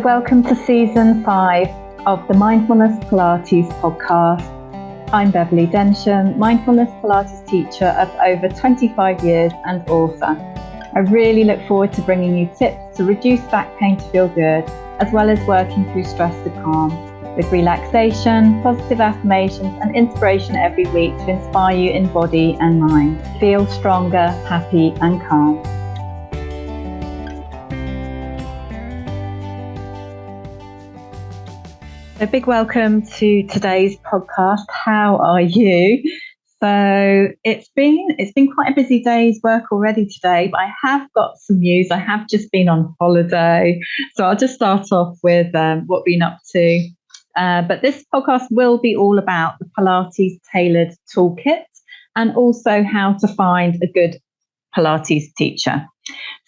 Welcome to season 5 of the Mindfulness Pilates podcast. I'm Beverly Densham, Mindfulness Pilates teacher of over 25 years and author. I really look forward to bringing you tips to reduce back pain to feel good, as well as working through stress to calm, with relaxation, positive affirmations and inspiration every week to inspire you in body and mind. Feel stronger, happy and calm. A big welcome to today's podcast. How are you? So it's been quite a busy day's work already today, but I have got some news. I have just been on holiday, so I'll just start off with what we've been up to. But this podcast will be all about the Pilates tailored toolkit and also how to find a good Pilates teacher.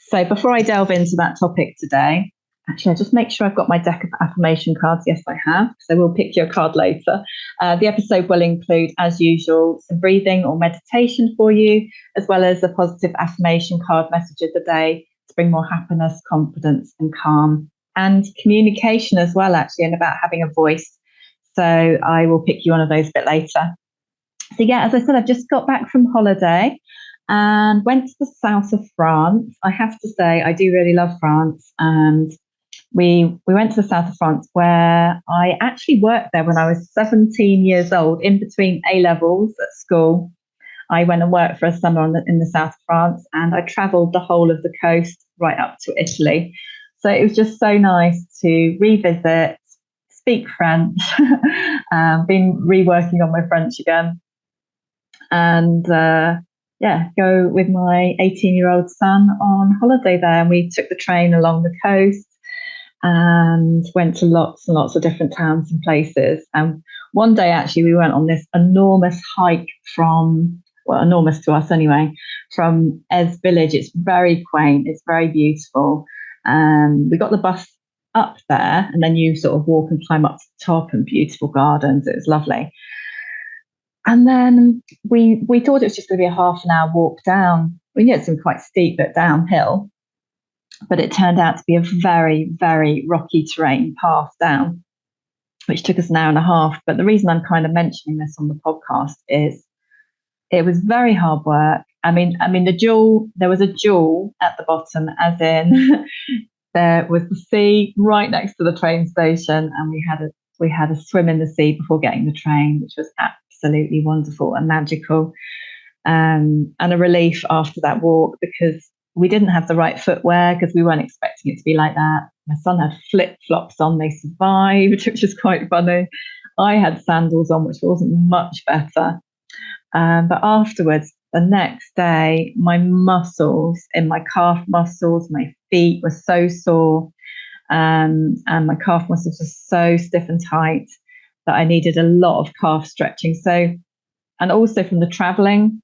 So before I delve into that topic today, actually, I'll just make sure I've got my deck of affirmation cards. Yes, I have. So we'll pick your card later. The episode will include, as usual, some breathing or meditation for you, as well as a positive affirmation card message of the day to bring more happiness, confidence and calm. And communication as well, actually, and about having a voice. So I will pick you one of those a bit later. So yeah, as I said, I've just got back from holiday and went to the south of France. I have to say, I do really love France. And we went to the south of France, where I actually worked there when I was 17 years old, in between A-levels at school. I went and worked for a summer in the south of France, and I travelled the whole of the coast right up to Italy. So it was just so nice to revisit, speak French, been reworking on my French again, and go with my 18-year-old son on holiday there. And we took the train along the coast and went to lots and lots of different towns and places. And one day, actually, we went on this enormous hike enormous to us anyway, from Ez village. It's very quaint. It's very beautiful. We got the bus up there, and then you sort of walk and climb up to the top, and beautiful gardens. It was lovely. And then we thought it was just going to be a half an hour walk down. We knew it's been quite steep, but downhill. But it turned out to be a very, very rocky terrain path down, which took us an hour and a half. But the reason I'm kind of mentioning this on the podcast is it was very hard work. I mean, there was a jewel at the bottom, as in there was the sea right next to the train station, and we had a swim in the sea before getting the train, which was absolutely wonderful and magical, and a relief after that walk, because we didn't have the right footwear, because we weren't expecting it to be like that. My son had flip-flops on. They survived, which was quite funny. I had sandals on, which wasn't much better. But afterwards, the next day, my muscles, in my calf muscles, my feet were so sore. And my calf muscles were so stiff and tight that I needed a lot of calf stretching. So, and also from the traveling,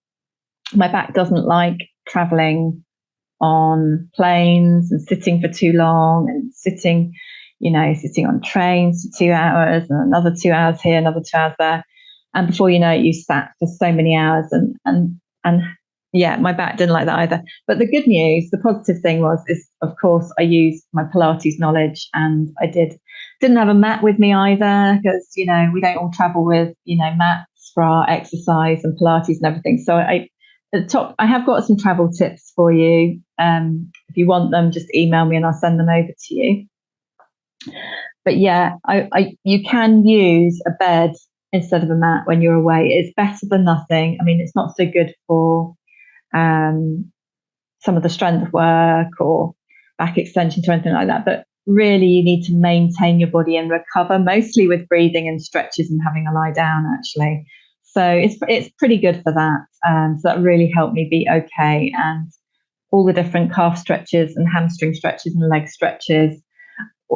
my back doesn't like traveling on planes and sitting for too long, and sitting on trains for 2 hours and another 2 hours here, another 2 hours there. And before you know it, you sat for so many hours, and yeah, my back didn't like that either. But the good news, the positive thing is of course I used my Pilates knowledge, and I didn't have a mat with me either, because we don't all travel with mats for our exercise and Pilates and everything. So I have got some travel tips for you. If you want them, just email me and I'll send them over to you. But yeah, you can use a bed instead of a mat when you're away. It's better than nothing. I mean, it's not so good for some of the strength work or back extensions or anything like that. But really, you need to maintain your body and recover, mostly with breathing and stretches and having a lie down, actually. So it's pretty good for that. So that really helped me be okay. And all the different calf stretches and hamstring stretches and leg stretches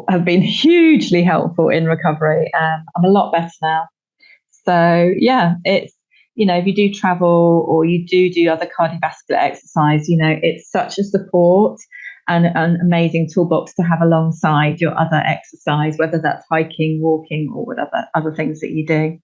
have been hugely helpful in recovery. I'm a lot better now. So yeah, it's, if you do travel or you do other cardiovascular exercise, it's such a support and an amazing toolbox to have alongside your other exercise, whether that's hiking, walking, or whatever other things that you do.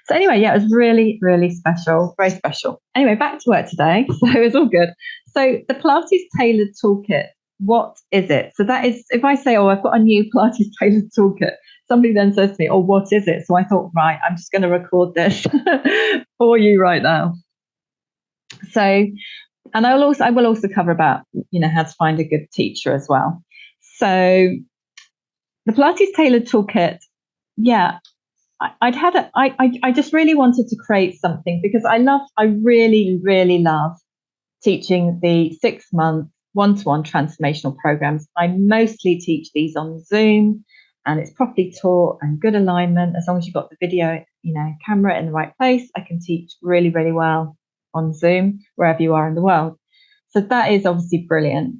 So anyway, yeah, it was really, really special, very special. Anyway, back to work today. So it was all good. So the Pilates tailored toolkit what is it? So that is, if I say, oh, I've got a new Pilates tailored toolkit, somebody then says to me, oh, what is it? So I thought, right, I'm just going to record this for you right now. So, and I will also cover about, how to find a good teacher as well. So the Pilates tailored toolkit, yeah, I just really wanted to create something because I really, really love teaching the 6-month one-to-one transformational programs. I mostly teach these on Zoom, and it's properly taught and good alignment. As long as you've got the video, camera in the right place, I can teach really, really well on Zoom wherever you are in the world. So that is obviously brilliant.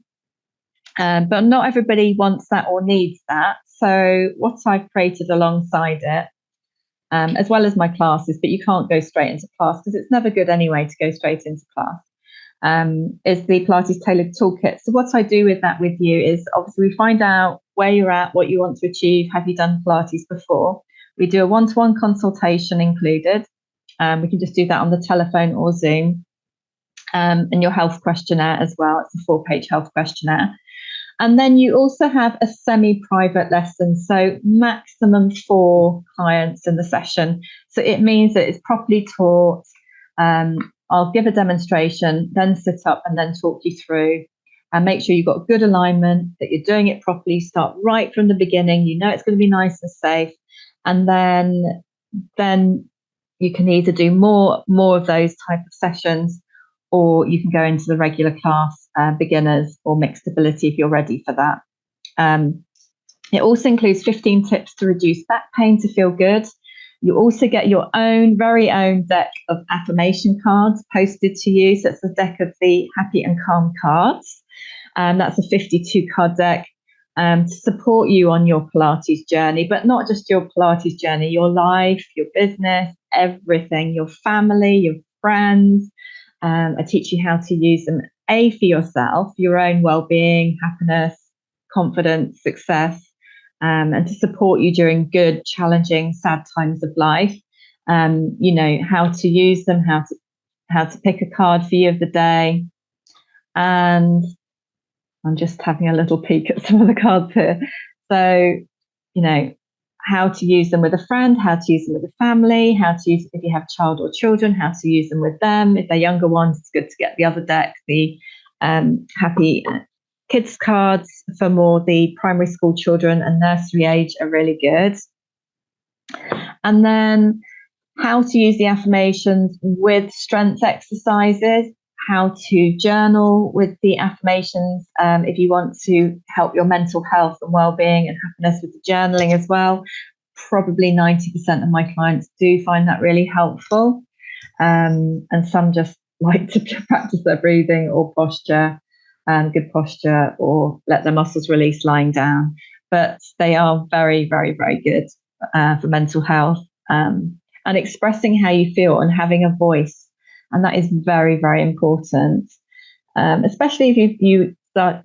But not everybody wants that or needs that. So what I've created alongside it, as well as my classes, but you can't go straight into class because it's never good anyway to go straight into class, is the Pilates Tailored Toolkit. So what I do with that with you is obviously we find out where you're at, what you want to achieve. Have you done Pilates before? We do a one-to-one consultation included. We can just do that on the telephone or Zoom. And your health questionnaire as well. It's a 4-page health questionnaire. And then you also have a semi-private lesson, so maximum 4 clients in the session. So it means that it's properly taught. I'll give a demonstration, then sit up and then talk you through and make sure you've got good alignment, that you're doing it properly. Start right from the beginning. It's going to be nice and safe. And then you can either do more of those type of sessions, or you can go into the regular class, beginners or mixed ability if you're ready for that. It also includes 15 tips to reduce back pain to feel good. You also get your very own deck of affirmation cards posted to you. So it's a deck of the happy and calm cards. That's a 52 card deck to support you on your Pilates journey, but not just your Pilates journey, your life, your business, everything, your family, your friends. I teach you how to use them, for yourself, your own well-being, happiness, confidence, success, and to support you during good, challenging, sad times of life. How to use them, how to pick a card for you of the day. And I'm just having a little peek at some of the cards here. So, how to use them with a friend, how to use them with a family, how to use, if you have child or children, how to use them with them. If they're younger ones, it's good to get the other deck, the happy kids cards for more the primary school children and nursery age are really good. And then how to use the affirmations with strength exercises, how to journal with the affirmations if you want to help your mental health and well-being and happiness with the journaling as well. Probably 90% of my clients do find that really helpful. And some just like to practice their breathing or posture, good posture, or let their muscles release lying down. But they are very, very, very good for mental health and expressing how you feel and having a voice. And that is very, very important, especially if you start,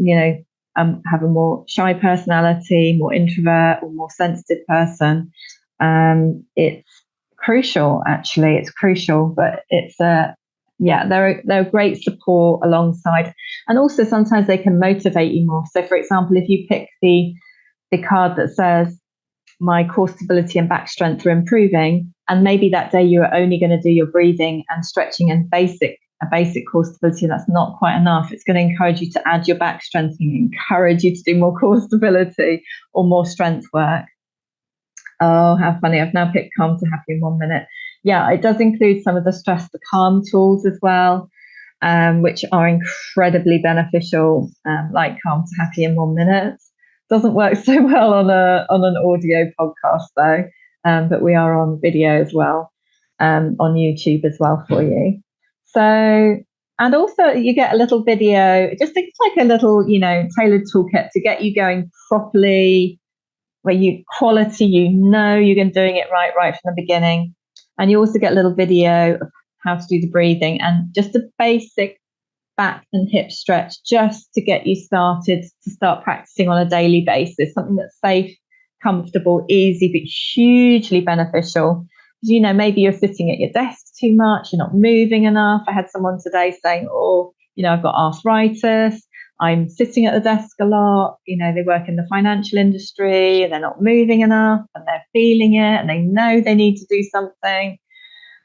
have a more shy personality, more introvert or more sensitive person. It's crucial, actually. It's crucial, but it's they're a great support alongside. And also sometimes they can motivate you more. So, for example, if you pick the card that says, my core stability and back strength are improving, and maybe that day you're only going to do your breathing and stretching and a basic core stability, that's not quite enough. It's going to encourage you to add your back strength and encourage you to do more core stability or more strength work. Oh, how funny. I've now picked Calm to Happy in 1 minute. Yeah, it does include some of the Stress to Calm tools as well, which are incredibly beneficial, like Calm to Happy in 1 minute. Doesn't work so well on an audio podcast though, but we are on video as well, on YouTube as well for you. So, and also you get a little video, just like a little, tailored toolkit to get you going properly, where you're doing it right from the beginning. And you also get a little video of how to do the breathing and just a basic back and hip stretch, just to get you started, to start practicing on a daily basis, something that's safe, comfortable, easy, but hugely beneficial. Because, maybe you're sitting at your desk too much, you're not moving enough. I had someone today saying, I've got arthritis, I'm sitting at the desk a lot. They work in the financial industry and they're not moving enough and they're feeling it and they know they need to do something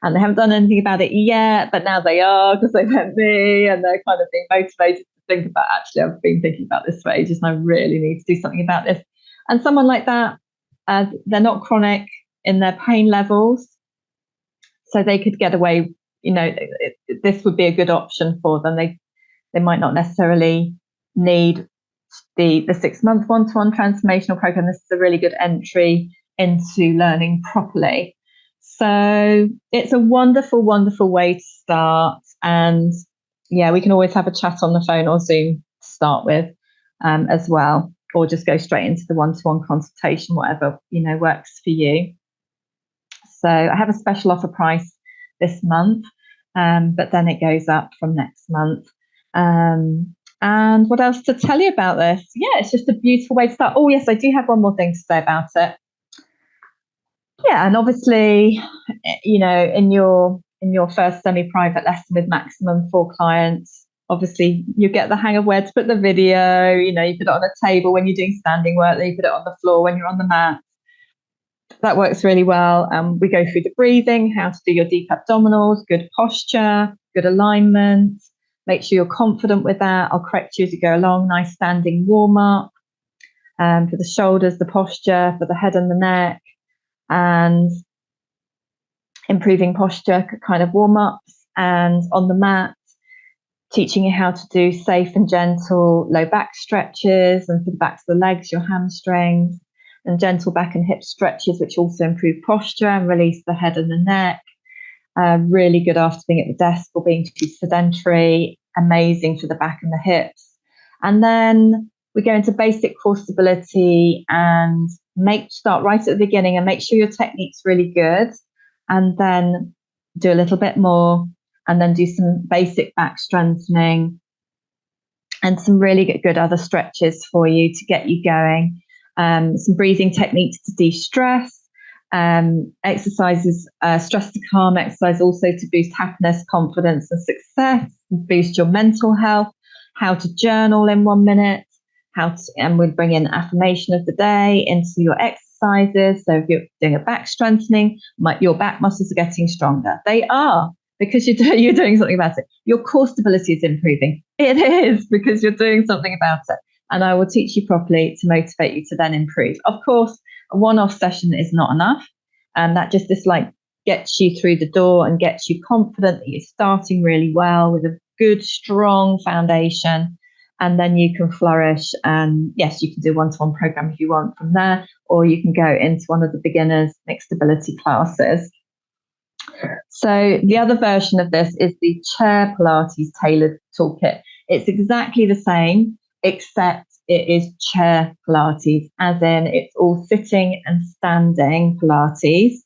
and they haven't done anything about it yet, but now they are because they met me and they're kind of being motivated to think about, actually, I've been thinking about this for ages and I really need to do something about this. And someone like that, they're not chronic in their pain levels, so they could get away. This would be a good option for them. They might not necessarily need the 6-month one-to-one transformational program. This is a really good entry into learning properly. So it's a wonderful, wonderful way to start. And yeah, we can always have a chat on the phone or Zoom to start with as well, or just go straight into the one-to-one consultation, whatever works for you. So I have a special offer price this month, but then it goes up from next month. And what else to tell you about this? Yeah, it's just a beautiful way to start. Oh, yes, I do have one more thing to say about it. Yeah, and obviously, in your first semi-private lesson with maximum 4 clients, obviously you get the hang of where to put the video. You put it on a table when you're doing standing work, then you put it on the floor when you're on the mat. That works really well. We go through the breathing, how to do your deep abdominals, good posture, good alignment. Make sure you're confident with that. I'll correct you as you go along. Nice standing warm up for the shoulders, the posture, for the head and the neck, and improving posture kind of warm ups. And on the mat, teaching you how to do safe and gentle low back stretches, and for the backs of the legs, your hamstrings, and gentle back and hip stretches, which also improve posture and release the head and the neck. Really good after being at the desk or being too sedentary. Amazing for the back and the hips. And then we go into basic core stability and start right at the beginning and make sure your technique's really good. And then do a little bit more and then do some basic back strengthening and some really good other stretches for you to get you going. Some breathing techniques to de-stress. Exercises, stress to calm exercise also to boost happiness, confidence and success, and boost your mental health, how to journal in 1 minute, and we'll bring in affirmation of the day into your exercises. So if you're doing a back strengthening, your back muscles are getting stronger. They are, because you're doing something about it. Your core stability is improving. It is because you're doing something about it. And I will teach you properly to motivate you to then improve. Of course, a one-off session is not enough. And that just gets you through the door and gets you confident that you're starting really well with a good, strong foundation. And then you can flourish. And yes, you can do one-to-one program if you want from there, or you can go into one of the beginners mixed ability classes. So the other version of this is the Chair Pilates Tailored Toolkit. It's exactly the same, except it is chair Pilates, as in it's all sitting and standing Pilates.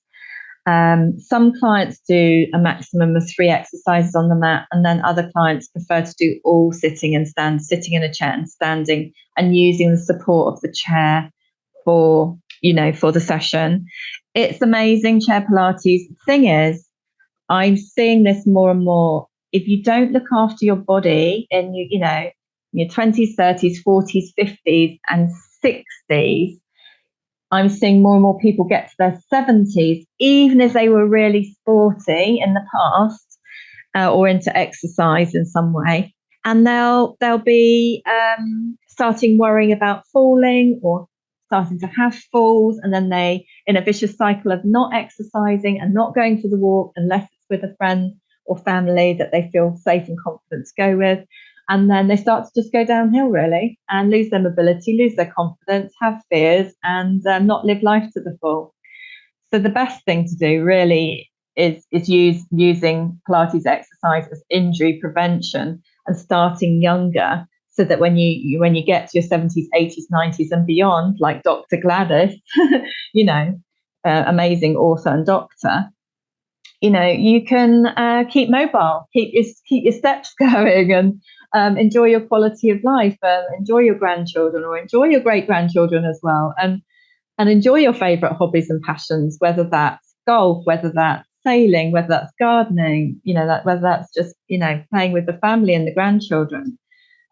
Some clients do a maximum of 3 exercises on the mat, and then other clients prefer to do all sitting in a chair and standing, and using the support of the chair for the session. It's amazing, chair Pilates. The thing is, I'm seeing this more and more. If you don't look after your body in your 20s, 30s, 40s, 50s, and 60s, I'm seeing more and more people get to their 70s, even if they were really sporty in the past or into exercise in some way, and they'll be starting worrying about falling or starting to have falls, and then they in a vicious cycle of not exercising and not going for the walk unless it's with a friend or family that they feel safe and confident to go with. And then they start to just go downhill, really, and lose their mobility, lose their confidence, have fears, and not live life to the full. So the best thing to do really is using Pilates exercise as injury prevention and starting younger, so that when you get to your 70s, 80s, 90s and beyond, like Dr. Gladys, amazing author and doctor, you can keep mobile, keep your steps going, and enjoy your quality of life, enjoy your grandchildren or enjoy your great-grandchildren as well, and enjoy your favourite hobbies and passions, whether that's golf, whether that's sailing, whether that's gardening, whether that's just, playing with the family and the grandchildren.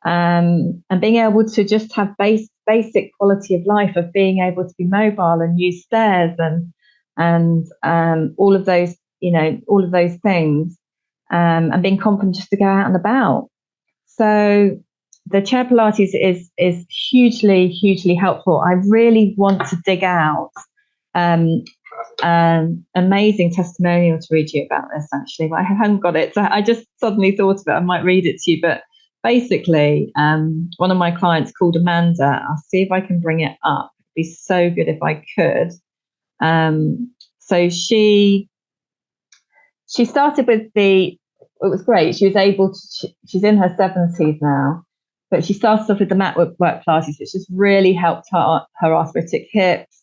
and being able to just have basic quality of life of being able to be mobile and use stairs and all of those, all of those things, and being confident just to go out and about. So the chair Pilates is hugely helpful. I really want to dig out an amazing testimonial to read you about this, actually, but I haven't got it. So I just suddenly thought of it. I might read it to you. But basically, one of my clients called Amanda. I'll see if I can bring it up. It'd be so good if I could. So she started with it was great. She was able to, she's in her 70s now, but she started off with the mat work Pilates, which has really helped her arthritic hips.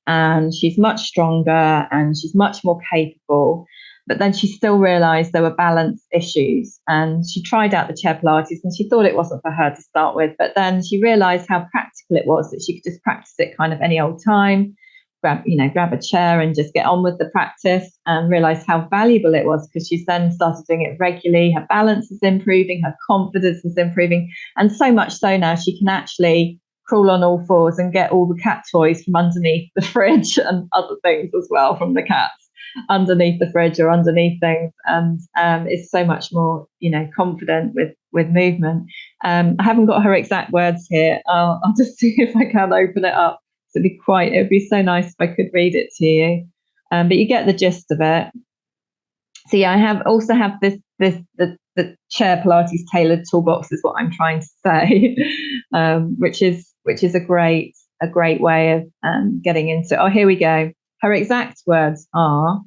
And she's much stronger and she's much more capable. But then she still realized there were balance issues. And she tried out the chair Pilates and she thought it wasn't for her to start with. But then she realized how practical it was, that she could just practice it kind of any old time, grab a chair and just get on with the practice, and realized how valuable it was, because she's then started doing it regularly. Her balance is improving, her confidence is improving. And so much so now she can actually crawl on all fours and get all the cat toys from underneath the fridge and other things as well from the cats underneath the fridge or underneath things, and is so much more confident with movement. I haven't got her exact words here. I'll just see if I can open it up. So it'd be so nice if I could read it to you, but you get the gist of it. So yeah, I also have the chair Pilates tailored toolbox is what I'm trying to say, which is a great way of getting into. Oh, here we go. Her exact words are: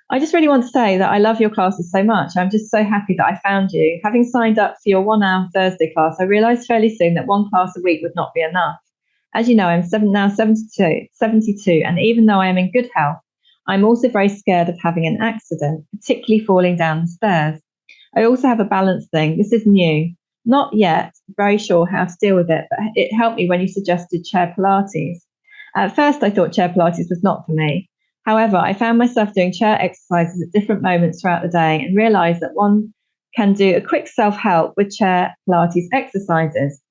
I just really want to say that I love your classes so much. I'm just so happy that I found you. Having signed up for your 1 hour Thursday class, I realized fairly soon that one class a week would not be enough. As you know, I'm now 72, and even though I am in good health, I'm also very scared of having an accident, particularly falling down the stairs. I also have a balance thing. This is new. Not yet very sure how to deal with it, but it helped me when you suggested chair Pilates. At first, I thought chair Pilates was not for me. However, I found myself doing chair exercises at different moments throughout the day and realized that one can do a quick self-help with chair Pilates exercises.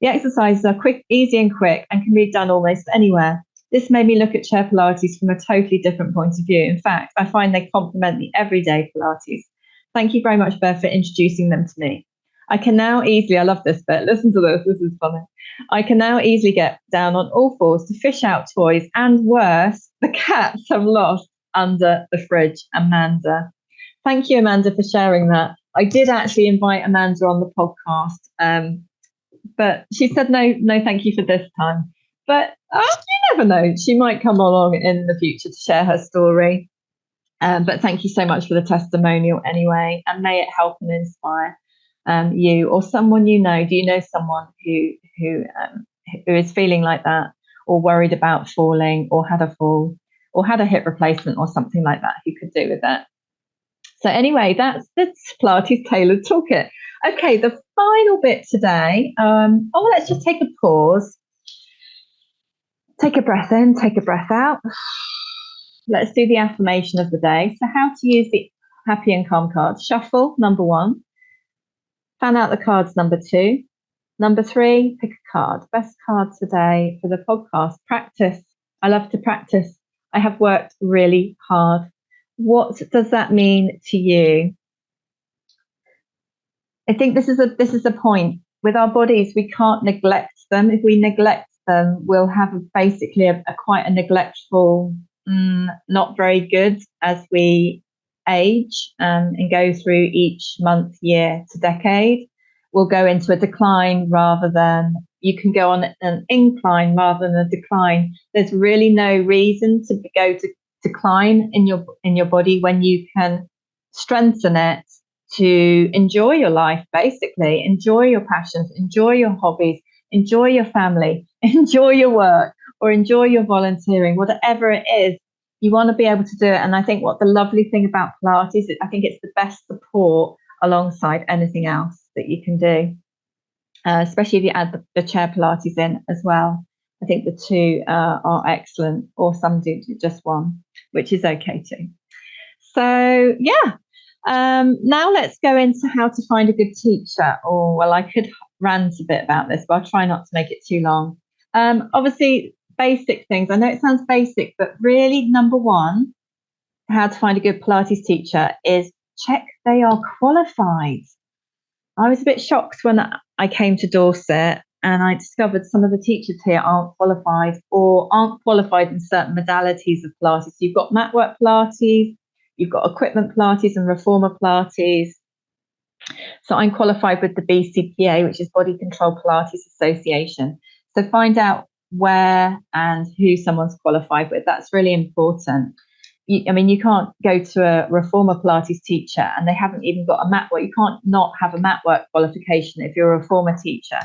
The exercises are quick, easy and quick, and can be done almost anywhere. This made me look at chair Pilates from a totally different point of view. In fact, I find they complement the everyday Pilates. Thank you very much, Beth, for introducing them to me. I can now easily, I love this bit, listen to this is funny. I can now easily get down on all fours to fish out toys, and worse, the cats have lost under the fridge. Amanda. Thank you, Amanda, for sharing that. I did actually invite Amanda on the podcast, but she said no, thank you for this time. But you never know, she might come along in the future to share her story. But thank you so much for the testimonial anyway, and may it help and inspire you or someone you know. Do you know someone who is feeling like that, or worried about falling, or had a fall, or had a hip replacement or something like that, who could do with that? So anyway, that's the Pilates Tailored Toolkit. Okay, the final bit today. Let's just take a pause. Take a breath in, take a breath out. Let's do the affirmation of the day. So how to use the happy and calm cards. Shuffle, number 1. Fan out the cards, number 2. Number 3, pick a card. Best card today for the podcast. Practice. I love to practice. I have worked really hard. What does that mean to you? I think this is a point. With our bodies, we can't neglect them. If we neglect them, we'll have basically quite a neglectful, not very good as we age and go through each month, year to decade. We'll go into a decline rather than, you can go on an incline rather than a decline. There's really no reason to go to decline in your body when you can strengthen it to enjoy your life, basically. Enjoy your passions, enjoy your hobbies, enjoy your family, enjoy your work, or enjoy your volunteering, whatever it is. You want to be able to do it. And I think what the lovely thing about Pilates, I think it's the best support alongside anything else that you can do, especially if you add the chair Pilates in as well. I think the two are excellent, or some do just one, which is okay too. So yeah, Now let's go into how to find a good teacher. Or, well, I could rant a bit about this, but I'll try not to make it too long. Obviously, basic things. I know it sounds basic, but really, number one, how to find a good Pilates teacher is check they are qualified. I was a bit shocked when I came to Dorset and I discovered some of the teachers here aren't qualified or aren't qualified in certain modalities of Pilates. So you've got mat work Pilates, you've got equipment Pilates and reformer Pilates. So I'm qualified with the BCPA, which is Body Control Pilates Association. So find out where and who someone's qualified with. That's really important. You can't go to a reformer Pilates teacher and they haven't even got a mat work. You can't not have a mat work qualification if you're a reformer teacher.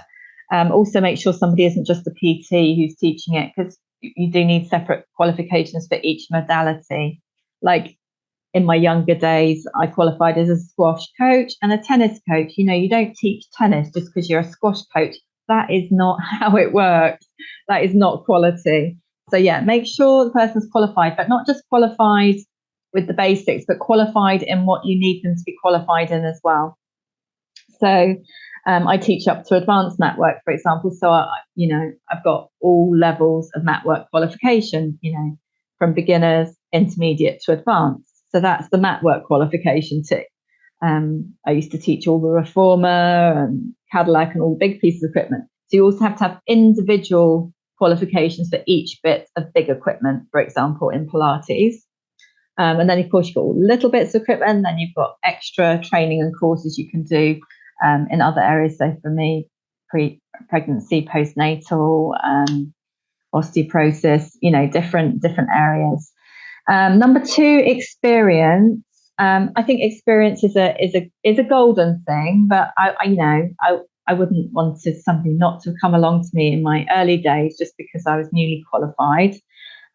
Also make sure somebody isn't just a PT who's teaching it, because you do need separate qualifications for each modality. Like in my younger days, I qualified as a squash coach and a tennis coach. You don't teach tennis just because you're a squash coach. That is not how it works. That is not quality. So yeah, make sure the person's qualified, but not just qualified with the basics, but qualified in what you need them to be qualified in as well. So I teach up to advanced mat work, for example. So I've got all levels of mat work qualification, from beginners, intermediate to advanced. So that's the mat work qualification too. I used to teach all the reformer and Cadillac and all the big pieces of equipment. So you also have to have individual qualifications for each bit of big equipment, for example, in Pilates. And then, of course, you've got all little bits of equipment, and then you've got extra training and courses you can do in other areas. So for me, pre-pregnancy, postnatal, osteoporosis, different areas. Number two, experience. I think experience is a golden thing, but I wouldn't want somebody not to come along to me in my early days just because I was newly qualified.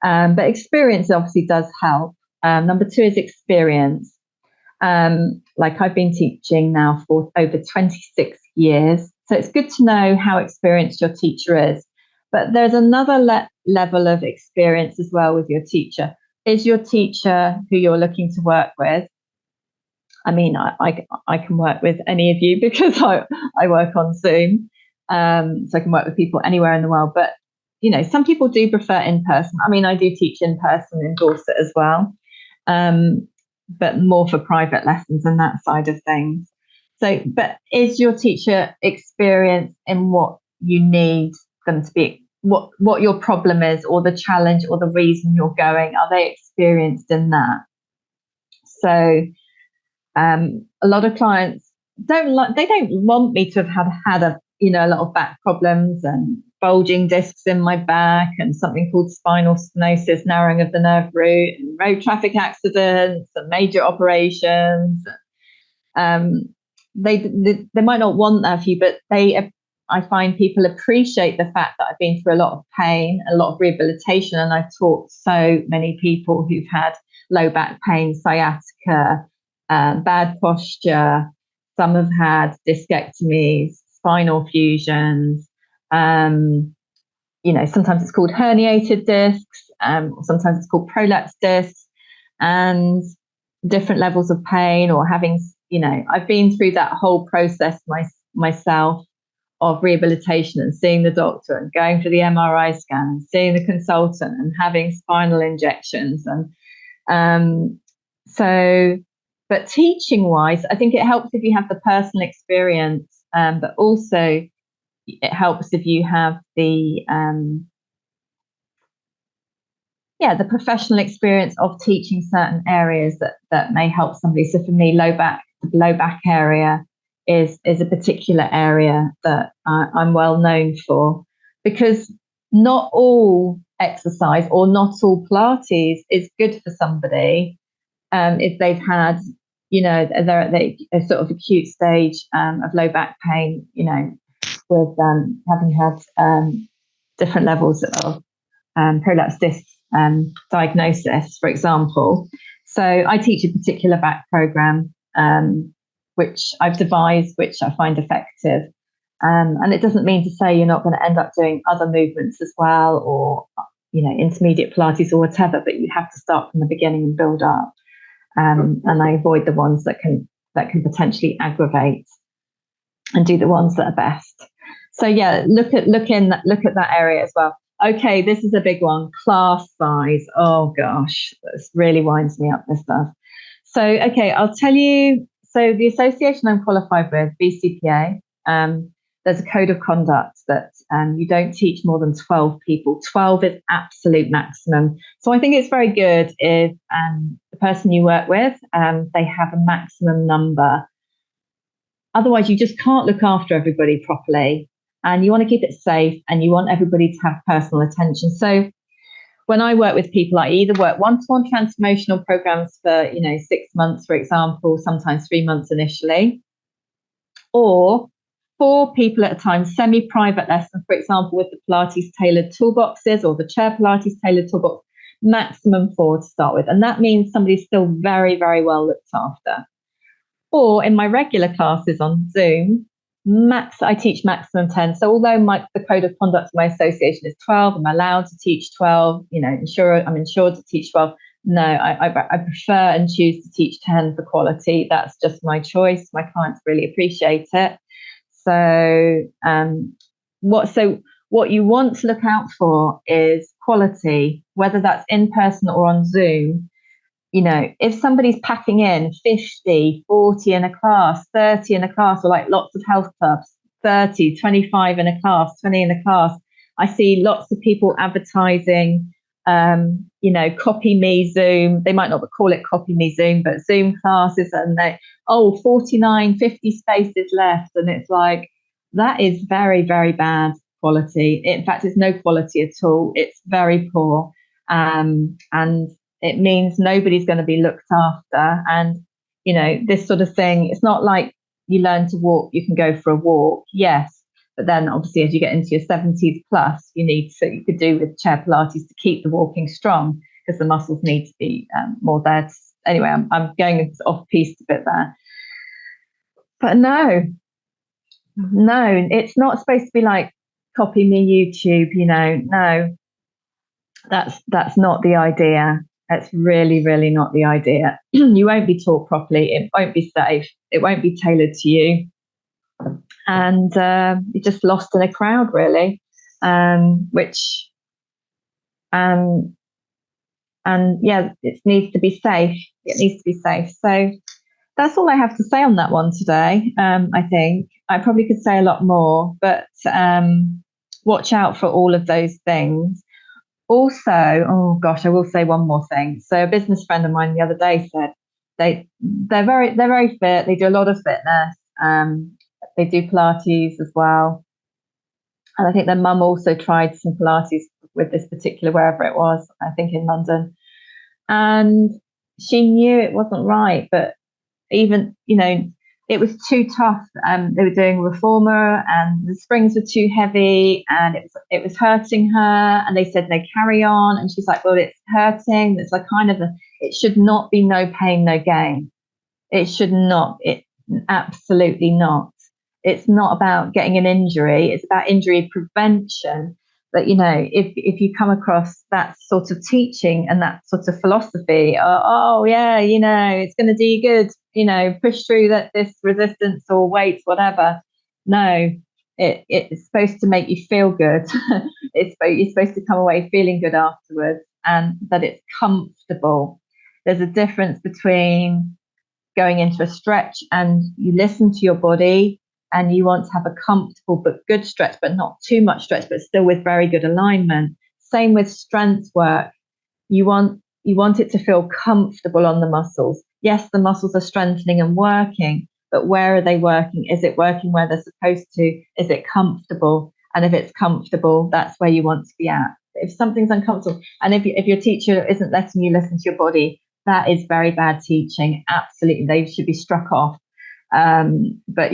But experience obviously does help. Number two is experience. Like I've been teaching now for over 26 years. So it's good to know how experienced your teacher is. But there's another level of experience as well with your teacher. Is your teacher who you're looking to work with? I mean, I can work with any of you because I work on Zoom. So I can work with people anywhere in the world. But, some people do prefer in person. I mean, I do teach in person in Dorset as well, but more for private lessons and that side of things. So, but is your teacher experienced in what you need them to be, what your problem is, or the challenge or the reason you're going? Are they experienced in that? So, a lot of clients don't want me to have had a lot of back problems and bulging discs in my back and something called spinal stenosis, narrowing of the nerve root, and road traffic accidents and major operations. They might not want that for you, but I find people appreciate the fact that I've been through a lot of pain, a lot of rehabilitation, and I've taught so many people who've had low back pain, sciatica, bad posture. Some have had discectomies, spinal fusions. Sometimes it's called herniated discs. Sometimes it's called prolapse discs, and different levels of pain, or having, I've been through that whole process myself of rehabilitation and seeing the doctor and going for the MRI scan and seeing the consultant and having spinal injections. And but teaching wise, I think it helps if you have the personal experience, but also it helps if you have the professional experience of teaching certain areas that may help somebody. So for me, the low back area is a particular area that I'm well known for, because not all exercise or not all Pilates is good for somebody if they've had, they're at a sort of acute stage of low back pain, with having had different levels of prolapse disc diagnosis, for example. So I teach a particular back program, which I've devised, which I find effective. And it doesn't mean to say you're not going to end up doing other movements as well, or, intermediate Pilates or whatever, but you have to start from the beginning and build up. and I avoid the ones that can potentially aggravate, and do the ones that are best. So yeah, look at that area as well. Okay, this is a big one. Class size. Oh gosh, this really winds me up, this stuff. So okay, I'll tell you. So the association I'm qualified with, BCPA, there's a code of conduct that you don't teach more than 12 people. 12 is absolute maximum. So I think it's very good if the person you work with, they have a maximum number. Otherwise, you just can't look after everybody properly. And you want to keep it safe, and you want everybody to have personal attention. So when I work with people, I either work one-to-one transformational programs for, 6 months, for example, sometimes 3 months initially, or 4 people at a time, semi-private lessons, for example, with the Pilates tailored toolboxes or the chair Pilates tailored toolbox, maximum 4 to start with. And that means somebody's still very, very well looked after. Or in my regular classes on Zoom, I teach maximum 10. So although the code of conduct of my association is 12, I'm allowed to teach 12, I'm insured to teach 12. No, I prefer and choose to teach 10 for quality. That's just my choice. My clients really appreciate it. So what you want to look out for is quality, whether that's in person or on Zoom. If somebody's packing in 50, 40 in a class, 30 in a class, or like lots of health clubs, 30, 25 in a class, 20 in a class, I see lots of people advertising, copy me Zoom. They might not call it copy me Zoom, but Zoom classes, and 49, 50 spaces left. And it's like, that is very, very bad quality. In fact, it's no quality at all. It's very poor. And it means nobody's going to be looked after. And, this sort of thing, it's not like you learn to walk, you can go for a walk. Yes. But then obviously, as you get into your 70s plus, you could do with chair Pilates to keep the walking strong, because the muscles need to be more there. Anyway, I'm going off piste a bit there. But no, it's not supposed to be like copy me YouTube, no, that's not the idea. That's really, really not the idea. You won't be taught properly. It won't be safe. It won't be tailored to you. And you're just lost in a crowd, really, and yeah, it needs to be safe. It needs to be safe. So that's all I have to say on that one today. I think I probably could say a lot more, but watch out for all of those things. Also, oh gosh, I will say one more thing. So a business friend of mine the other day said they're very fit. They do a lot of fitness. They do Pilates as well, and I think their mum also tried some Pilates with this particular, wherever it was, I think in London, and she knew it wasn't right. But even it was too tough. They were doing reformer, and the springs were too heavy, and it was hurting her. And they said, "No, carry on." And she's like, "Well, it's hurting." It's like it should not be no pain, no gain. It should not. It absolutely not. It's not about getting an injury. It's about injury prevention. But if you come across that sort of teaching and that sort of philosophy, it's going to do you good, push through this resistance or weights, whatever. No, it's supposed to make you feel good. You're supposed to come away feeling good afterwards, and that it's comfortable. There's a difference between going into a stretch and you listen to your body, and you want to have a comfortable but good stretch, but not too much stretch, but still with very good alignment. Same with strength work. You want it to feel comfortable on the muscles. Yes, the muscles are strengthening and working, but where are they working? Is it working where they're supposed to? Is it comfortable? And if it's comfortable, that's where you want to be at. If something's uncomfortable, and if your teacher isn't letting you listen to your body, that is very bad teaching. Absolutely, they should be struck off. But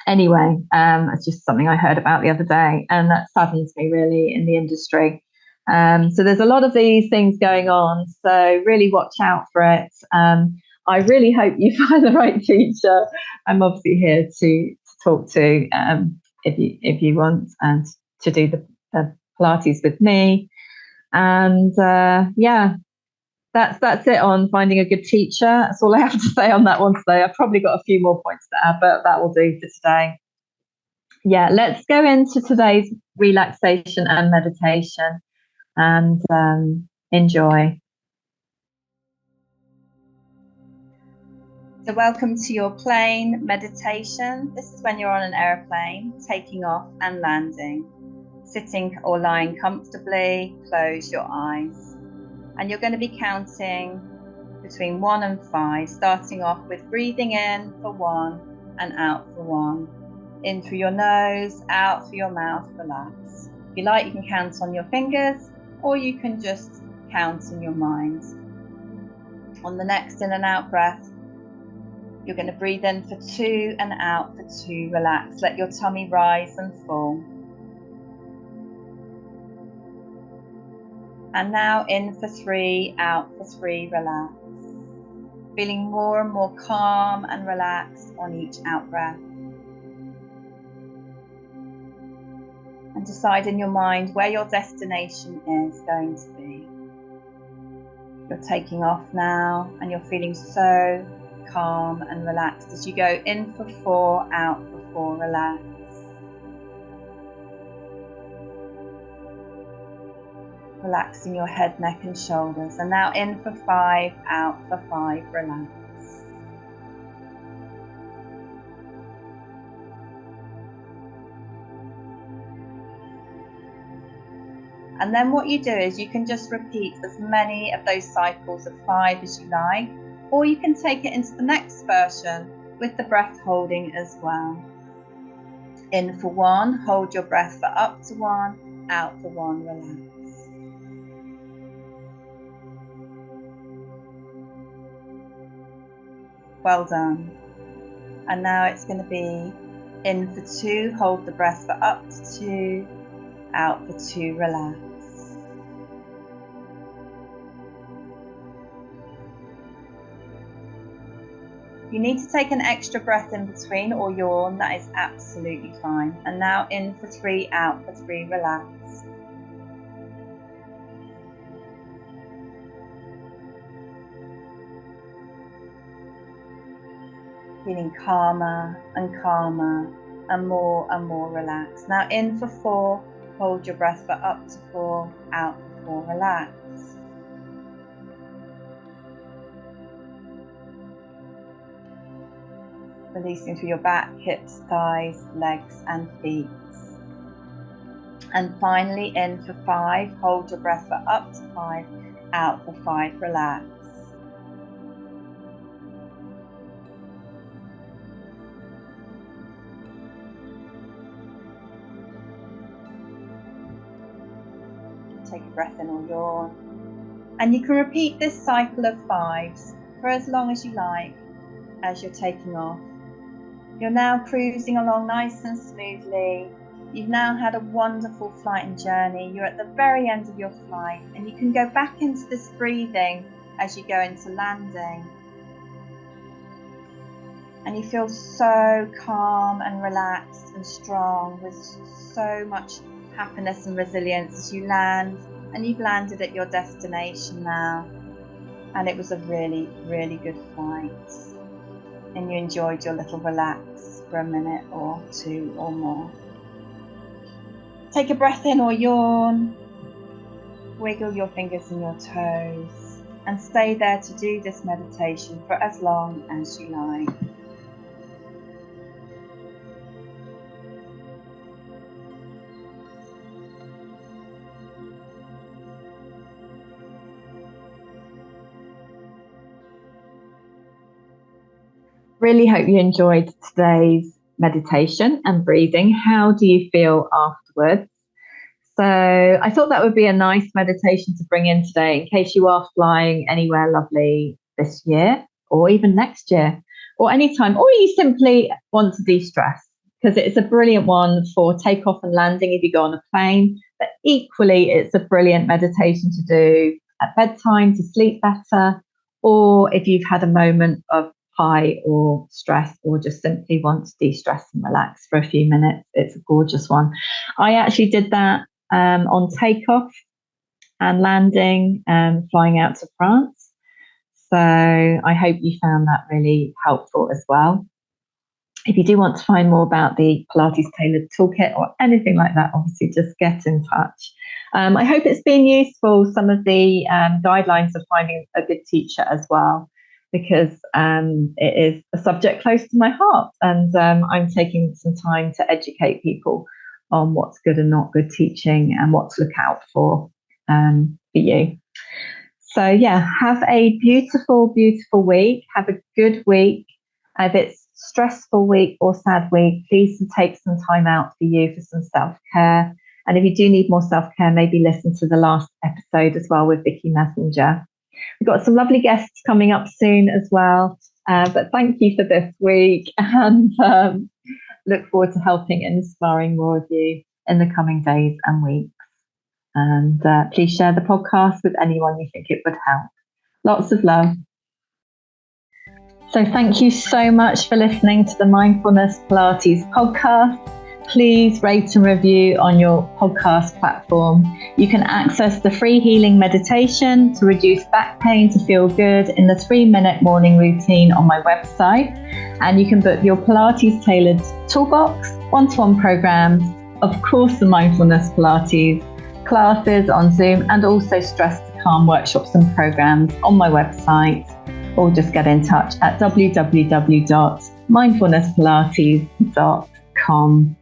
anyway, it's just something I heard about the other day, and that saddens me really in the industry. So there's a lot of these things going on. So really watch out for it. I really hope you find the right teacher. I'm obviously here to talk to if you want, and to do the Pilates with me. And That's it on finding a good teacher. That's all I have to say on that one today. I've probably got a few more points to add, but that will do for today. Yeah, let's go into today's relaxation and meditation and enjoy. So welcome to your plane meditation. This is when you're on an aeroplane, taking off and landing. Sitting or lying comfortably, close your eyes. And you're going to be counting between 1 and 5, starting off with breathing in for 1 and out for 1. In through your nose, out through your mouth, relax. If you like, you can count on your fingers, or you can just count in your mind. On the next in and out breath, you're going to breathe in for 2 and out for 2, relax. Let your tummy rise and fall. And now in for 3, out for 3, relax. Feeling more and more calm and relaxed on each out breath. And decide in your mind where your destination is going to be. You're taking off now and you're feeling so calm and relaxed as you go in for 4, out for 4, relax. Relaxing your head, neck and shoulders. And now in for 5, out for 5, relax. And then what you do is you can just repeat as many of those cycles of 5 as you like, or you can take it into the next version with the breath holding as well. In for 1, hold your breath for up to 1, out for 1, relax. Well done. And now it's going to be in for 2, hold the breath for up to 2, out for 2, relax. You need to take an extra breath in between or yawn, that is absolutely fine. And now in for 3, out for 3, relax. Feeling calmer and calmer and more relaxed. Now in for 4, hold your breath for up to 4, out for 4, relax. Releasing through your back, hips, thighs, legs and feet. And finally in for 5, hold your breath for up to 5, out for 5, relax. Take a breath in or yawn. And you can repeat this cycle of 5s for as long as you like as you're taking off. You're now cruising along nice and smoothly. You've now had a wonderful flight and journey. You're at the very end of your flight and you can go back into this breathing as you go into landing. And you feel so calm and relaxed and strong with so much happiness and resilience as you land, and you've landed at your destination now, and it was a really, really good flight, and you enjoyed your little relax for a minute or 2 or more. Take a breath in or yawn, wiggle your fingers and your toes, and stay there to do this meditation for as long as you like. Really hope you enjoyed today's meditation and breathing. How do you feel afterwards? So I thought that would be a nice meditation to bring in today in case you are flying anywhere lovely this year or even next year or anytime, or you simply want to de-stress, because it's a brilliant one for takeoff and landing if you go on a plane, but equally it's a brilliant meditation to do at bedtime to sleep better, or if you've had a moment of high or stress or just simply want to de-stress and relax for a few minutes. It's a gorgeous one. I actually did that on takeoff and landing, flying out to France. So I hope you found that really helpful as well. If you do want to find more about the Pilates Tailored Toolkit or anything like that, obviously just get in touch. I hope it's been useful, some of the guidelines of finding a good teacher as well, because it is a subject close to my heart, and I'm taking some time to educate people on what's good and not good teaching and what to look out for you. So yeah, have a beautiful, beautiful week. Have a good week. If it's stressful week or sad week, please take some time out for you for some self-care. And if you do need more self-care, maybe listen to the last episode as well with Vicky Messenger. We've got some lovely guests coming up soon as well. But thank you for this week, and look forward to helping and inspiring more of you in the coming days and weeks. And please share the podcast with anyone you think it would help. Lots of love. So thank you so much for listening to the Mindfulness Pilates podcast. Please rate and review on your podcast platform. You can access the free healing meditation to reduce back pain to feel good in the 3-minute morning routine on my website. And you can book your Pilates Tailored Toolbox, one-to-one programs, of course the Mindfulness Pilates classes on Zoom, and also Stress to Calm workshops and programs on my website, or just get in touch at www.mindfulnesspilates.com.